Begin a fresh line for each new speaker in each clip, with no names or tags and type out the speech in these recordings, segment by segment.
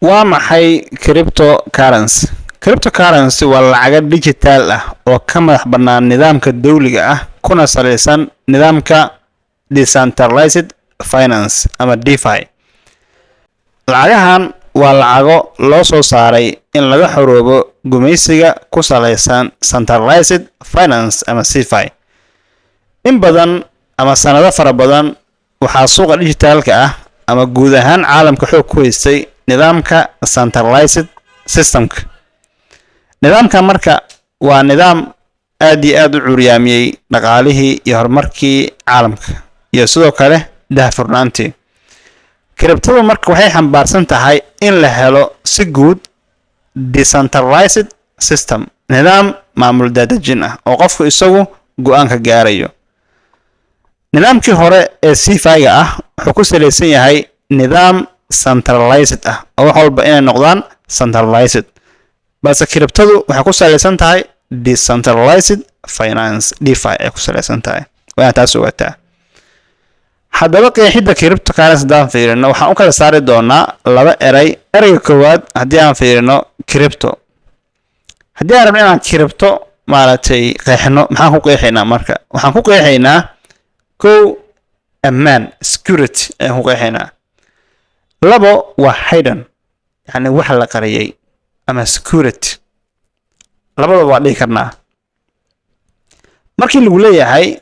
waa maxay cryptocurrency? Cryptocurrency waa lacag digital ah oo ka madax bannaan nidaamka dawliga ah kuna salaysan nidaamka decentralized finance ama DeFi. Lacagahan waa lacago loo soo saaray in laga xoroobo gumaysiga ku salaysan centralized finance ama CeFi. In badan ama sanado fara badan waxaa suuqa digitalka ah ama guud ahaan caalamka xoog ku haystay nidaamka centralized systemka. Nidaamka marka waa nidaam aad iyo aad u curyaamiyay dhaqaalihii iyo horumarkii caalamka iyo sidoo kale daahfurnaantii. Crypto marka waxay xambaarsan tahay in la helo si guud decentralized system, nidaam maamul daadajin ah oo qofku isagu go'aan ka gaarayo. Nidaamkii hore ee CeFi-ga ah wuxuu ku salaysan yahay nidaam centralized ah oo wax walba inay noqdaan centralized, balse cryptadu waxay ku salaysan tahay decentralized finance DeFi ay ku salaysan tahay. Waa taas ogaataa. haddaba qeexidda cryptocurrency daan fiirino waxaan u kala saari doonaa laba eray. erayga koowaad haddii aan fiirino crypto, haddii aan rabno inaan crypto maaragtay qeexno maxaan ku qeexaynaa marka? waxaan ku qeexaynaa kow ammaan security ayaan ku qeexaynaa. labo waa hidden yani wax la qariyay ama security. labada waa dhihi karnaa. markii lagu leeyahay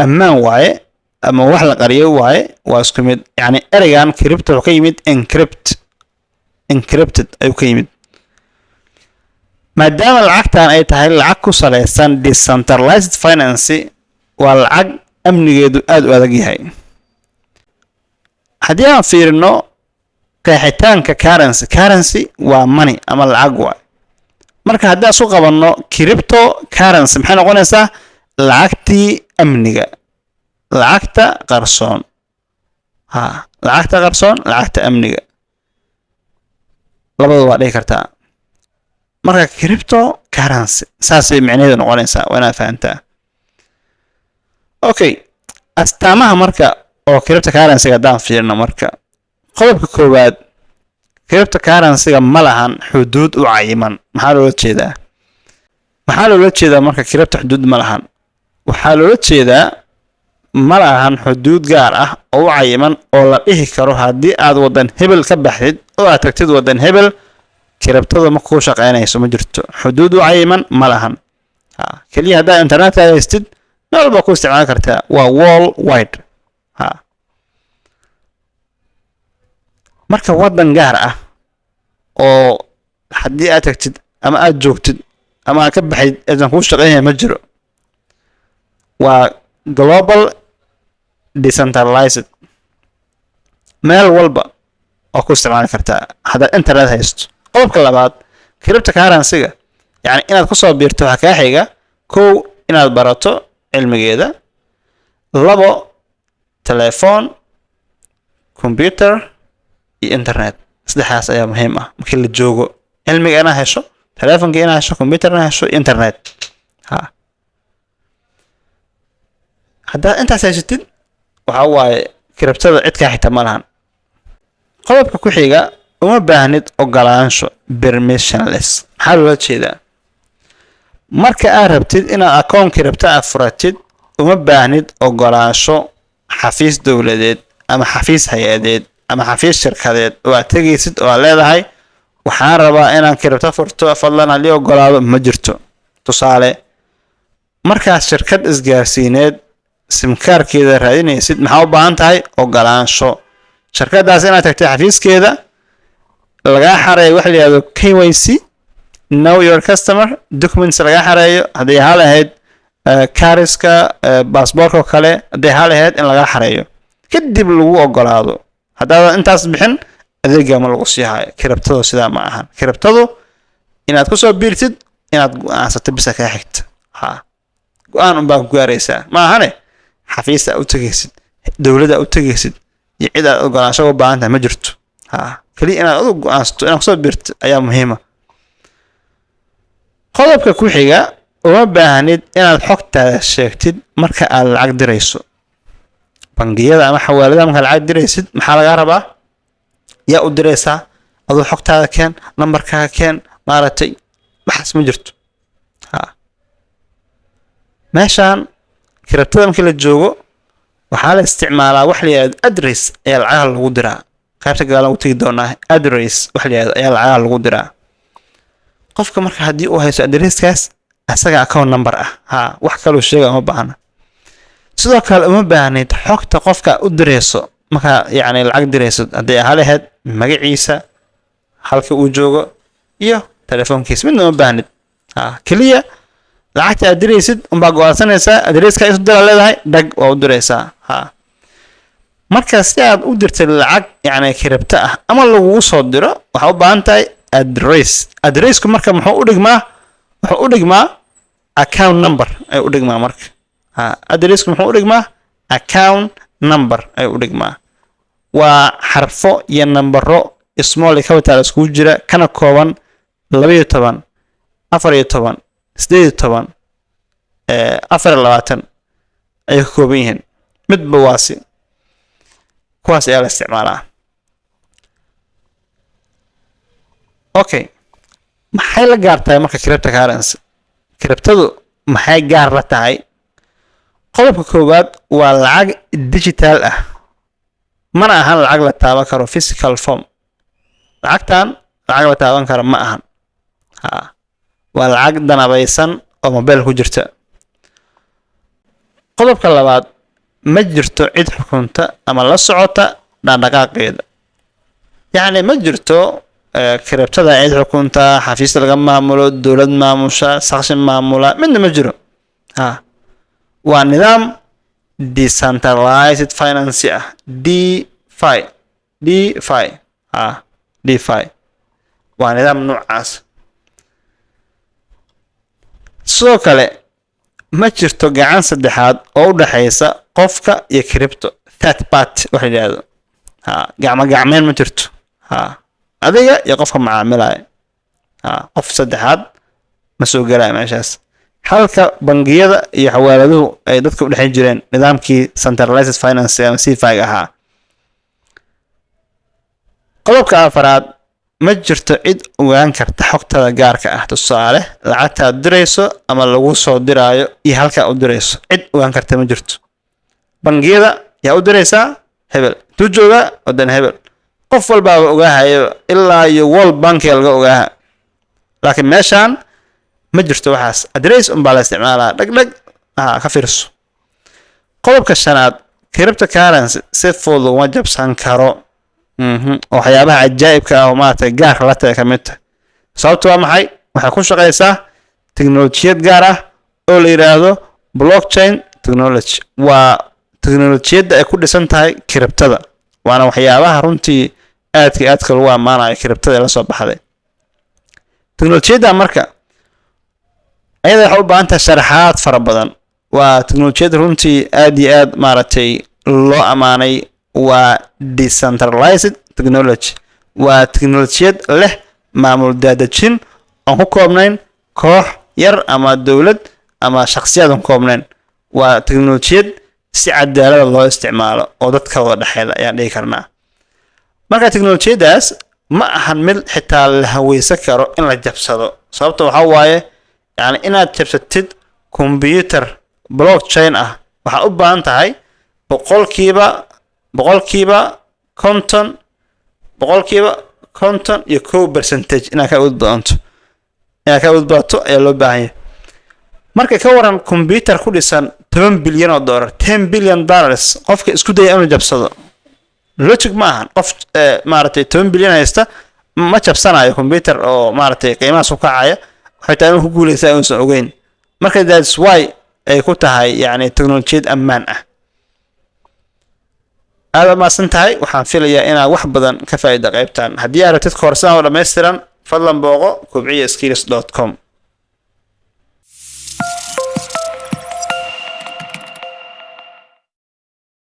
ammaan waaye ama wax la qariyay waaye waa isku mid. yani eraygan crypto wuxuu ka yimid encrypted ayuu ka yimid. maadaama lacagtan ay tahay lacag ku salaysan decentralized finance, waa lacag amnigeedu aad u adag yahay. haddii aan fiirino qeexitaanka currency waa money ama lacag waay. marka haddii aan isku qabanno cryptocurrency maxay noqonaysaa? lacagtii amniga, lacagta qarsoon. lacagta qarsoon, lacagta amniga. labada waa dhihi kartaa. marka cryptocurrency saasay micnaheedu noqonaysaa, waa inaad fahantaa. okay, astaamaha marka oo cryptocurrency-ga haddaan fiirino marka qodobka koowaad, cryptocurrency-ga ma lahan xuduud u cayiman. maxaa loola jeedaa? marka crypto xuduud ma lahan? waxaa loola jeedaa ma lahan xuduud gaar ah oo u cayiman oo la dhihi karo haddii aad wadan hebel ka baxdid oo aad tagtid wadan hebel cryptada ma ku shaqeynayso, ma jirto. xuduud u cayiman ma lahan. kaliya haddaad internetka haystid meel walba ku isticmaali kartaa. waa world wide. marka wadan gaar ah oo haddii aad tagtid ama aad joogtid ama aad ka baxdid aysan kuu shaqeynaya ma jiro. waa global decentralized. meel walba oo ku isticmaali kartaa haddaad internet haysto. qodobka labaad, cryptocurrency-ga yani inaad ku soo biirto waxaa kaa xiga kow inaad barato cilmigeeda, labo telefoon, computer iyo internet. saddexdaas ayaa muhiim ah markii la joogo. cilmiga inaad hesho, telefoonka inaad hesho, computer inaad hesho, internet. haddaad intaas haysatid waxa waaye cryptada cid kaa xigta ma lahan. qodobka ku xiga, uma baahnid ogolaansho permissionless. maxaa loola jeedaa? marka aad rabtid inaad akoon crypto ah furatid uma baahnid ogolaansho xafiis dowladeed ama xafiis hay-adeed ama xafiis shirkadeed oo aad tegaysid oo aad leedahay waxaan rabaa inaan crypto furto fadlan halii ogolaado. ma jirto. tusaale, markaad shirkad isgaarsiineed simkaarkeeda raadinaysid maxaa u baahan tahay? ogolaansho. shirkadaas inaad tagtay xafiiskeeda lagaa xareeyo waxa la yidhahdo KYC, know your customer documents lagaa xareeyo. haddii hal ahayd kaariska baasboorka oo kale, haddii hal ahayd in lagaa xareeyo kadib lagu ogolaado. haddaadan intaas bixin adeega ma lagu sii hayo. cryptadu sidaa ma ahan. cryptadu inaad ku soo biirtid inaad go'aansato bisa kaa xigta. go'aan unbaa ku gaaraysaa ma ahane xafiis aad u tegaysid, dowladda aad u tegaysid iyo cid aad ogolaansho u baahan tahay ma jirto. kaliya inaad adigu go'aansato inaad kusoo biirto ayaa muhiima. qodobka ku xiga, uma baahnid inaad xogtaada sheegtid marka aad lacag dirayso. bangiyada ama xawaaladaha marka lacag diraysid maxaa lagaa rabaa? yaa u diraysaa? adoo xogtaada keen numberkaaga keen maaragtay waxaas ma jirto meeshaan kiribtada markii la joogo waxaa la isticmaalaa wax la yiraahdo address ayaa lacagaha lagu diraa qaybta gadaal lagu tagi doonaa address wax la yiraahdo ayaa lacagaha lagu diraa qofka marka haddii uu haysto addresskaas asaga account number ah wax kale uu sheega uma baahna sidoo kale uma baahnid xogta qofka u direyso marka yacni lacag direyso haddii ahaa lahayd magaciisa halka uu joogo iyo telefoonkiisa midna uma baahnid keliya lacagta aad direysid unbaa go'aansanaysaa addresska isu dira leedahay dhag waa u direysaa marka si aad u dirtay lacag yacni kiribta ah ama lagugu soo diro waxaa u baahan tahay addressku marka wuxuu u dhigmaa account number ay u dhigmaa marka addressku muxuu u dhigmaa account number ay u dhigmaa waa xarfo iyo nambaro small iyo capital iskugu jira kana kooban 12 14 18 24 ay ka kooban yihiin midba waasi kuwaas ayaa la isticmaalaa okay maxay la gaar tahay marka cryptocurrency kiribtadu maxay gaar la tahay qodobka koowaad waa lacag digital ah mana ahan lacag la taaban karo physical form lacagtan lacag la taaban karo ma ahan waa lacag danabaysan oo mobile ku jirta qodobka labaad ma jirto cid xukunta ama la socota dhaqdhaqaaqeeda yacni ma jirto kiribtada cid xukunta xafiis laga maamulo dowlad maamusha shakhsi maamula midna ma jiro waa nidaam decentralized finance DeFi waa nidaam noocaas sidoo kale ma jirto gacan saddexaad oo u dhaxaysa qofka iyo crypto third party waxa la yiraahdo gacmeen ma jirto adiga iyo qofka macaamilaya qof saddexaad ma soo galaya meeshaas halka bangiyada iyo xawaaladuhu ay dadka u dhaxayn jireen nidaamkii centralized finance ama CeFi ahaa qodobka afaraad ma jirto cid ogaan karta xogtada gaarka ah tusaale lacagta aad dirayso ama lagu soo diraayo iyo halka aad u dirayso cid ogaan karta ma jirto bangiyada yaa u diraysaa hebel intuu jooga wadan hebel qof walba ogaahayo ilaa iyo World Bank laga ogaaha laakiin meeshaan ma jirto waxaas address baa la isticmaalaa dhag ka fiirso qodobka shanaad cryptocurrency si fudud uma jabsan karo waxyaabaha ajaa'ibka ah oo maanta gaar la tahay ka mid tahay sababtu waa maxay waxay ku shaqeysaa tiknoolajiyad gaar ah oo la yiraahdo blockchain technology waa tiknoolajiyada ay ku dhisan tahay cryptada waana waxyaabaha runtii aadka lagu amaanayo cryptada la soo baxday tiknoolajiyada marka ayada waxa u baahan tahay sharaxaad fara badan waa tiknoolajiyada runtii aad iyo aad maaragtay loo amaanay waa decentralized technology waa tiknoolajiyad leh maamul daadajin aan ku koobnayn koox yar ama dowlad ama shakhsiyaad aan koobnayn waa tiknoolajiyad si cadaalad loo isticmaalo oo dadka wada dhaxeeya ayaan dhihi karnaa marka tiknoolajiyadaas ma ahan mid xitaa la haweysan karo in la jabsado sababta waxa waaye yani inaad jabsatid computer blockchain ah waxa u baahan tahay boqolkiiba konton iyo 1% inaad ka udbaato ayaa loo baahan yahay marka ka waran computer ku dhisan $10 billion $10 billion qofka isku daya inuu jabsado logic ma ahan qof maaragtay 10 billion haysta ma jabsanayo computer oo maaragtay qiimaha soo kacaya waxay tahay inuu ku guuleysaa inuu ogeyn marka that's why ay ku tahay yani teknoolajiyad ammaan ah aad ma santahay waxaan filayaa inaad wax badan ka faa'iido qaybtaan haddii aad rabtid koorsada oo dhameystiran fadlan booqo kubciyaskills.com